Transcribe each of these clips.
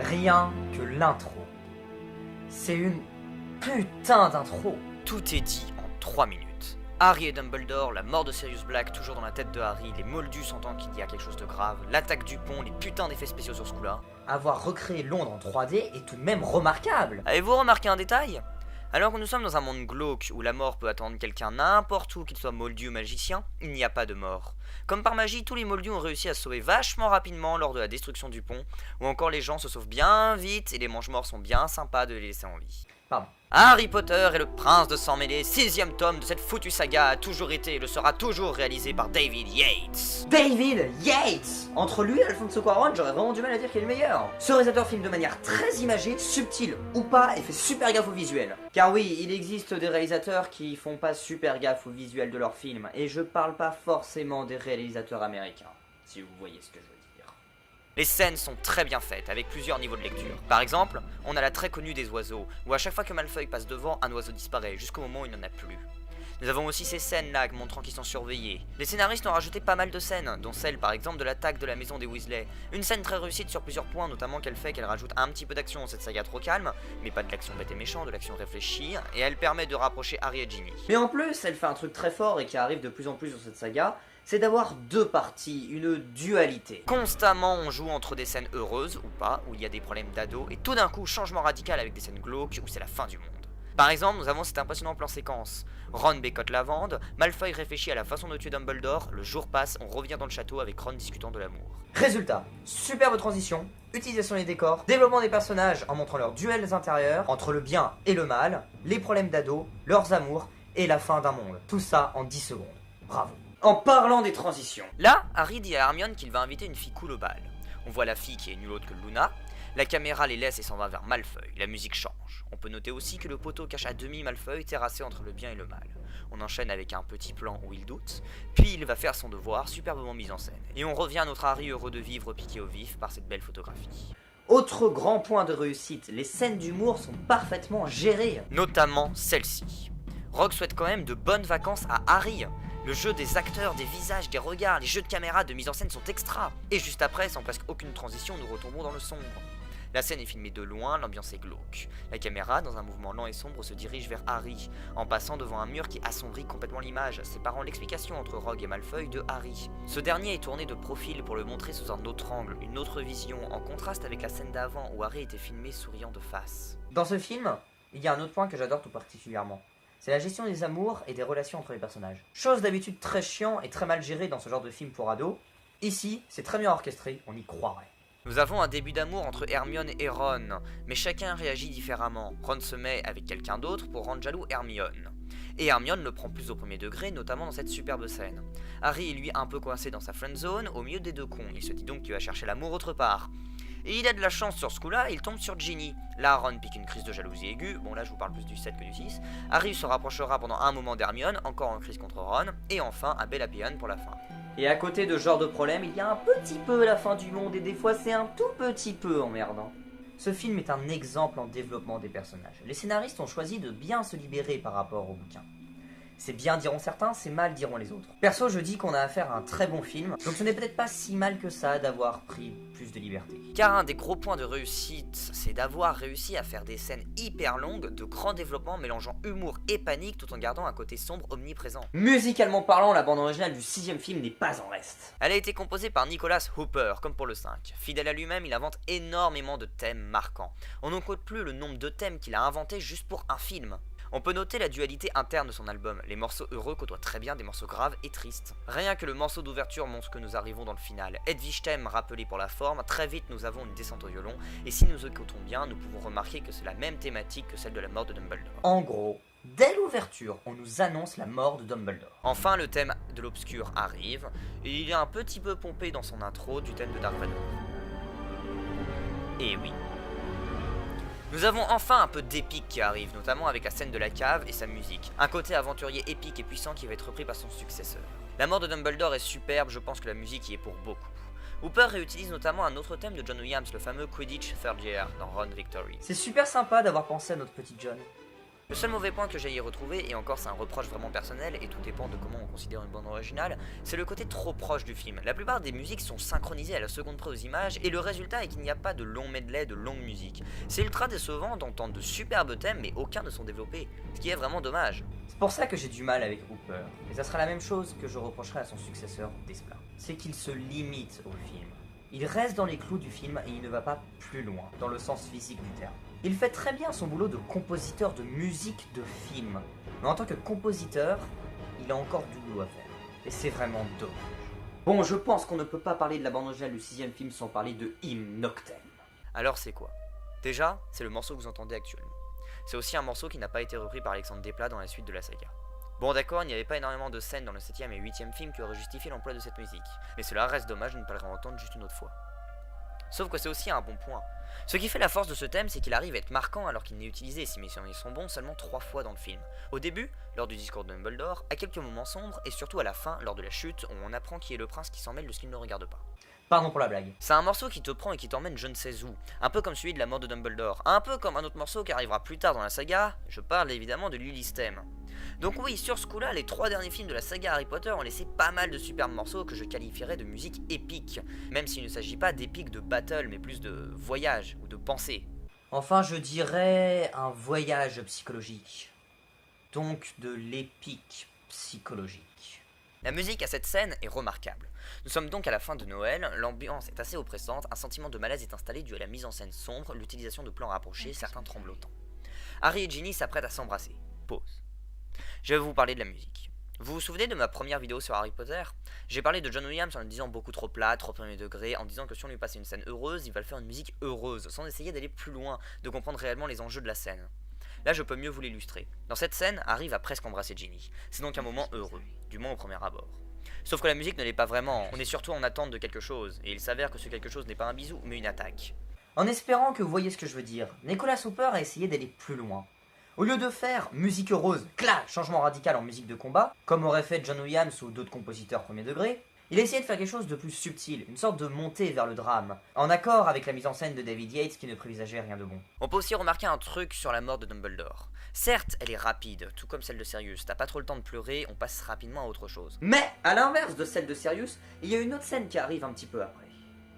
Rien que l'intro. C'est une putain d'intro. Tout est dit en 3 minutes. Harry et Dumbledore, la mort de Sirius Black toujours dans la tête de Harry, les moldus sentant qu'il y a quelque chose de grave, l'attaque du pont, les putains d'effets spéciaux sur ce coup-là. Avoir recréé Londres en 3D est tout de même remarquable. Avez-vous remarqué un détail ? Alors que nous sommes dans un monde glauque où la mort peut attendre quelqu'un n'importe où, qu'il soit moldu ou magicien, il n'y a pas de mort. Comme par magie, tous les moldus ont réussi à se sauver vachement rapidement lors de la destruction du pont, ou encore les gens se sauvent bien vite et les mange-morts sont bien sympas de les laisser en vie. Pardon. Harry Potter et le prince de sang mêlé, 6ème tome de cette foutue saga a toujours été et le sera toujours réalisé par David Yates. David Yates. Entre lui et Alfonso Cuarón, j'aurais vraiment du mal à dire qu'il est le meilleur. Ce réalisateur filme de manière très imagée, subtile ou pas, et fait super gaffe au visuel. Car oui, il existe des réalisateurs qui font pas super gaffe au visuel de leurs films, et je parle pas forcément des réalisateurs américains, si vous voyez ce que je veux dire. Les scènes sont très bien faites, avec plusieurs niveaux de lecture. Par exemple, on a la très connue des oiseaux, où à chaque fois que Malfoy passe devant, un oiseau disparaît, jusqu'au moment où il n'en a plus. Nous avons aussi ces scènes-là montrant qu'ils sont surveillés. Les scénaristes ont rajouté pas mal de scènes, dont celle par exemple de l'attaque de la maison des Weasley. Une scène très réussite sur plusieurs points, notamment qu'elle rajoute un petit peu d'action dans cette saga trop calme, mais pas de l'action bête et méchant, de l'action réfléchie, et elle permet de rapprocher Harry et Ginny. Mais en plus, elle fait un truc très fort et qui arrive de plus en plus dans cette saga, c'est d'avoir deux parties, une dualité. Constamment on joue entre des scènes heureuses ou pas, où il y a des problèmes d'ado, et tout d'un coup changement radical avec des scènes glauques où c'est la fin du monde. Par exemple, nous avons cet impressionnant plan séquence. Ron bécote lavande, Malfoy réfléchit à la façon de tuer Dumbledore, le jour passe, on revient dans le château avec Ron discutant de l'amour. Résultat, superbe transition, utilisation des décors, développement des personnages en montrant leurs duels intérieurs, entre le bien et le mal, les problèmes d'ado, leurs amours et la fin d'un monde. Tout ça en 10 secondes. Bravo. En parlant des transitions. Là, Harry dit à Hermione qu'il va inviter une fille cool au bal. On voit la fille qui est nulle autre que Luna. La caméra les laisse et s'en va vers Malfoy, la musique change. On peut noter aussi que le poteau cache à demi Malfoy terrassé entre le bien et le mal. On enchaîne avec un petit plan où il doute, puis il va faire son devoir, superbement mis en scène. Et on revient à notre Harry heureux de vivre piqué au vif par cette belle photographie. Autre grand point de réussite, les scènes d'humour sont parfaitement gérées. Notamment celle-ci. Rogue souhaite quand même de bonnes vacances à Harry. Le jeu des acteurs, des visages, des regards, les jeux de caméra, de mise en scène sont extra. Et juste après, sans presque aucune transition, nous retombons dans le sombre. La scène est filmée de loin, l'ambiance est glauque. La caméra, dans un mouvement lent et sombre, se dirige vers Harry, en passant devant un mur qui assombrit complètement l'image, séparant l'explication entre Rogue et Malfoy de Harry. Ce dernier est tourné de profil pour le montrer sous un autre angle, une autre vision, en contraste avec la scène d'avant où Harry était filmé souriant de face. Dans ce film, il y a un autre point que j'adore tout particulièrement. C'est la gestion des amours et des relations entre les personnages. Chose d'habitude très chiant et très mal gérée dans ce genre de film pour ados. Ici, c'est très bien orchestré, on y croirait. Nous avons un début d'amour entre Hermione et Ron, mais chacun réagit différemment. Ron se met avec quelqu'un d'autre pour rendre jaloux Hermione. Et Hermione le prend plus au premier degré, notamment dans cette superbe scène. Harry est lui un peu coincé dans sa friendzone, au milieu des deux cons. Il se dit donc qu'il va chercher l'amour autre part. Et il a de la chance sur ce coup-là, il tombe sur Ginny. Là, Ron pique une crise de jalousie aiguë. Bon, là, je vous parle plus du 7 que du 6. Harry se rapprochera pendant un moment d'Hermione, encore en crise contre Ron. Et enfin, un bel happy end pour la fin. Et à côté de ce genre de problème, il y a un petit peu la fin du monde et des fois c'est un tout petit peu emmerdant. Ce film est un exemple en développement des personnages. Les scénaristes ont choisi de bien se libérer par rapport au bouquin. C'est bien diront certains, c'est mal diront les autres. Perso, je dis qu'on a affaire à un très bon film, donc ce n'est peut-être pas si mal que ça d'avoir pris plus de liberté. Car un des gros points de réussite, c'est d'avoir réussi à faire des scènes hyper longues, de grands développements mélangeant humour et panique tout en gardant un côté sombre omniprésent. Musicalement parlant, la bande originale du 6ème film n'est pas en reste. Elle a été composée par Nicholas Hooper, comme pour le 5. Fidèle à lui-même, il invente énormément de thèmes marquants. On n'en compte plus le nombre de thèmes qu'il a inventés juste pour un film. On peut noter la dualité interne de son album, les morceaux heureux côtoient très bien des morceaux graves et tristes. Rien que le morceau d'ouverture montre que nous arrivons dans le final. Edwige thème rappelé pour la forme, très vite nous avons une descente au violon, et si nous écoutons bien, nous pouvons remarquer que c'est la même thématique que celle de la mort de Dumbledore. En gros, dès l'ouverture, on nous annonce la mort de Dumbledore. Enfin, le thème de l'obscur arrive, et il est un petit peu pompé dans son intro du thème de Dark Vador. Et oui. Nous avons enfin un peu d'épique qui arrive, notamment avec la scène de la cave et sa musique. Un côté aventurier épique et puissant qui va être repris par son successeur. La mort de Dumbledore est superbe, je pense que la musique y est pour beaucoup. Hooper réutilise notamment un autre thème de John Williams, le fameux Quidditch Third Year dans Ron Victory. C'est super sympa d'avoir pensé à notre petit John. Le seul mauvais point que j'ai y retrouvé, et encore c'est un reproche vraiment personnel, et tout dépend de comment on considère une bande originale, c'est le côté trop proche du film. La plupart des musiques sont synchronisées à la seconde près aux images, et le résultat est qu'il n'y a pas de long medley, de longue musique. C'est ultra décevant d'entendre de superbes thèmes, mais aucun ne sont développés, ce qui est vraiment dommage. C'est pour ça que j'ai du mal avec Hooper, et ça sera la même chose que je reprocherai à son successeur Desplat. C'est qu'il se limite au film. Il reste dans les clous du film et il ne va pas plus loin, dans le sens physique du terme. Il fait très bien son boulot de compositeur de musique de film, mais en tant que compositeur, il a encore du boulot à faire. Et c'est vraiment dommage. Bon, je pense qu'on ne peut pas parler de la bande originale du 6ème film sans parler de Hymn Noctem. Alors c'est quoi? Déjà, c'est le morceau que vous entendez actuellement. C'est aussi un morceau qui n'a pas été repris par Alexandre Desplat dans la suite de la saga. Bon d'accord, il n'y avait pas énormément de scènes dans le 7ème et 8ème film qui auraient justifié l'emploi de cette musique, mais cela reste dommage de ne pas le réentendre juste une autre fois. Sauf que c'est aussi un bon point. Ce qui fait la force de ce thème, c'est qu'il arrive à être marquant alors qu'il n'est utilisé, si mes souvenirs sont bons, seulement 3 fois dans le film. Au début, lors du discours de Dumbledore, à quelques moments sombres, et surtout à la fin, lors de la chute, où on apprend qui est le prince qui s'en mêle de ce qu'il ne regarde pas. Pardon pour la blague. C'est un morceau qui te prend et qui t'emmène je ne sais où, un peu comme celui de la mort de Dumbledore, un peu comme un autre morceau qui arrivera plus tard dans la saga, je parle évidemment de Lily's Theme. Donc oui, sur ce coup-là, les 3 derniers films de la saga Harry Potter ont laissé pas mal de superbes morceaux que je qualifierais de musique épique, même s'il ne s'agit pas d'épique de battle, mais plus de voyage ou de pensée. Enfin, je dirais un voyage psychologique. Donc de l'épique psychologique. La musique à cette scène est remarquable. Nous sommes donc à la fin de Noël, l'ambiance est assez oppressante, un sentiment de malaise est installé dû à la mise en scène sombre, l'utilisation de plans rapprochés, certains tremblotants. Harry et Ginny s'apprêtent à s'embrasser. Pause. Je vais vous parler de la musique. Vous vous souvenez de ma première vidéo sur Harry Potter? J'ai parlé de John Williams en le disant beaucoup trop plat, trop premier degré, en disant que si on lui passait une scène heureuse, il va le faire une musique heureuse, sans essayer d'aller plus loin, de comprendre réellement les enjeux de la scène. Là, je peux mieux vous l'illustrer. Dans cette scène, Harry va presque embrasser Ginny. C'est donc un moment heureux, du moins au premier abord. Sauf que la musique ne l'est pas vraiment, on est surtout en attente de quelque chose, et il s'avère que ce quelque chose n'est pas un bisou, mais une attaque. En espérant que vous voyez ce que je veux dire, Nicholas Hooper a essayé d'aller plus loin. Au lieu de faire musique heureuse, clac, changement radical en musique de combat, comme aurait fait John Williams ou d'autres compositeurs premier degré, il a essayé de faire quelque chose de plus subtil, une sorte de montée vers le drame, en accord avec la mise en scène de David Yates qui ne prévisageait rien de bon. On peut aussi remarquer un truc sur la mort de Dumbledore. Certes, elle est rapide, tout comme celle de Sirius, t'as pas trop le temps de pleurer, on passe rapidement à autre chose. Mais, à l'inverse de celle de Sirius, il y a une autre scène qui arrive un petit peu après.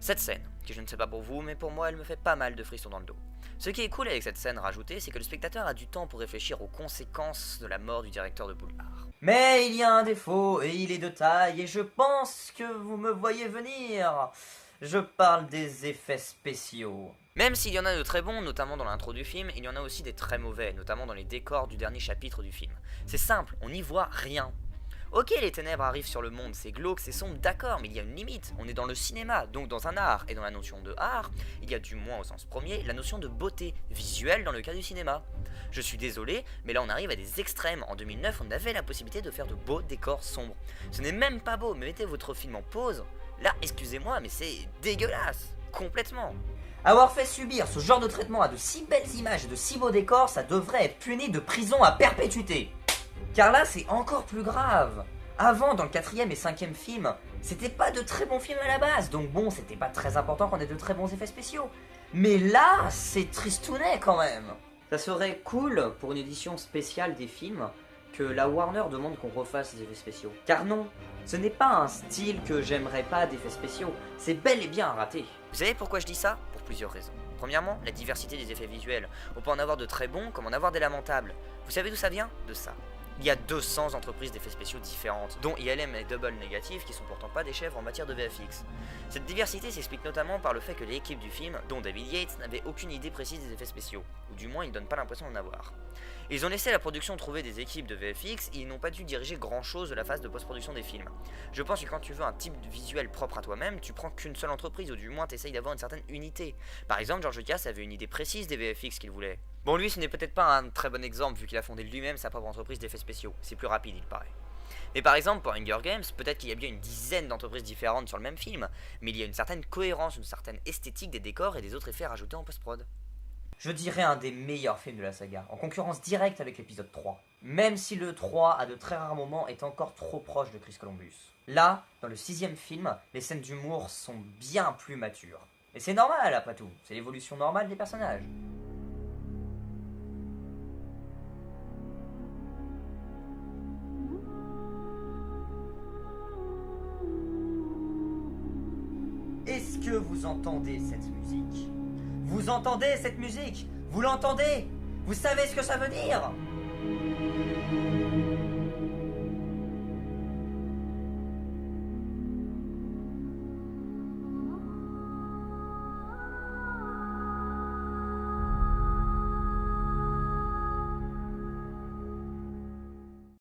Cette scène, qui je ne sais pas pour vous, mais pour moi elle me fait pas mal de frissons dans le dos. Ce qui est cool avec cette scène rajoutée, c'est que le spectateur a du temps pour réfléchir aux conséquences de la mort du directeur de Poudlard. Mais il y a un défaut, et il est de taille, et je pense que vous me voyez venir. Je parle des effets spéciaux. Même s'il y en a de très bons, notamment dans l'intro du film, il y en a aussi des très mauvais, notamment dans les décors du dernier chapitre du film. C'est simple, on n'y voit rien. Ok, les ténèbres arrivent sur le monde, c'est glauque, c'est sombre, d'accord, mais il y a une limite. On est dans le cinéma, donc dans un art, et dans la notion de art, il y a du moins au sens premier, la notion de beauté visuelle dans le cas du cinéma. Je suis désolé, mais là on arrive à des extrêmes. En 2009, on avait la possibilité de faire de beaux décors sombres. Ce n'est même pas beau, mais mettez votre film en pause. Là, excusez-moi, mais c'est dégueulasse, complètement. Avoir fait subir ce genre de traitement à de si belles images et de si beaux décors, ça devrait être puni de prison à perpétuité. Car là, c'est encore plus grave. Avant, dans le 4ème et 5ème film, c'était pas de très bons films à la base, donc bon, c'était pas très important qu'on ait de très bons effets spéciaux. Mais là, c'est tristounet quand même. Ça serait cool pour une édition spéciale des films que la Warner demande qu'on refasse les effets spéciaux. Car non, ce n'est pas un style que j'aimerais pas d'effets spéciaux, c'est bel et bien un raté. Vous savez pourquoi je dis ça? Pour plusieurs raisons. Premièrement, la diversité des effets visuels. On peut en avoir de très bons comme en avoir des lamentables. Vous savez d'où ça vient? De ça. Il y a 200 entreprises d'effets spéciaux différentes, dont ILM et Double Negative qui sont pourtant pas des chèvres en matière de VFX. Cette diversité s'explique notamment par le fait que l'équipe du film, dont David Yates, n'avait aucune idée précise des effets spéciaux, ou du moins ils ne donnent pas l'impression d'en avoir. Ils ont laissé la production trouver des équipes de VFX et ils n'ont pas dû diriger grand chose de la phase de post-production des films. Je pense que quand tu veux un type de visuel propre à toi-même, tu prends qu'une seule entreprise ou du moins t'essayes d'avoir une certaine unité. Par exemple, George Lucas avait une idée précise des VFX qu'il voulait. Bon, lui ce n'est peut-être pas un très bon exemple vu qu'il a fondé lui-même sa propre entreprise d'effets spéciaux, c'est plus rapide il paraît. Mais par exemple pour Hunger Games, peut-être qu'il y a bien une dizaine d'entreprises différentes sur le même film, mais il y a une certaine cohérence, une certaine esthétique des décors et des autres effets rajoutés en post-prod. Je dirais un des meilleurs films de la saga, en concurrence directe avec l'épisode 3. Même si le 3, à de très rares moments, est encore trop proche de Chris Columbus. Là, dans le 6ème film, les scènes d'humour sont bien plus matures. Et c'est normal après tout, c'est l'évolution normale des personnages. que vous entendez cette musique? Vous entendez cette musique? Vous l'entendez? Vous savez ce que ça veut dire?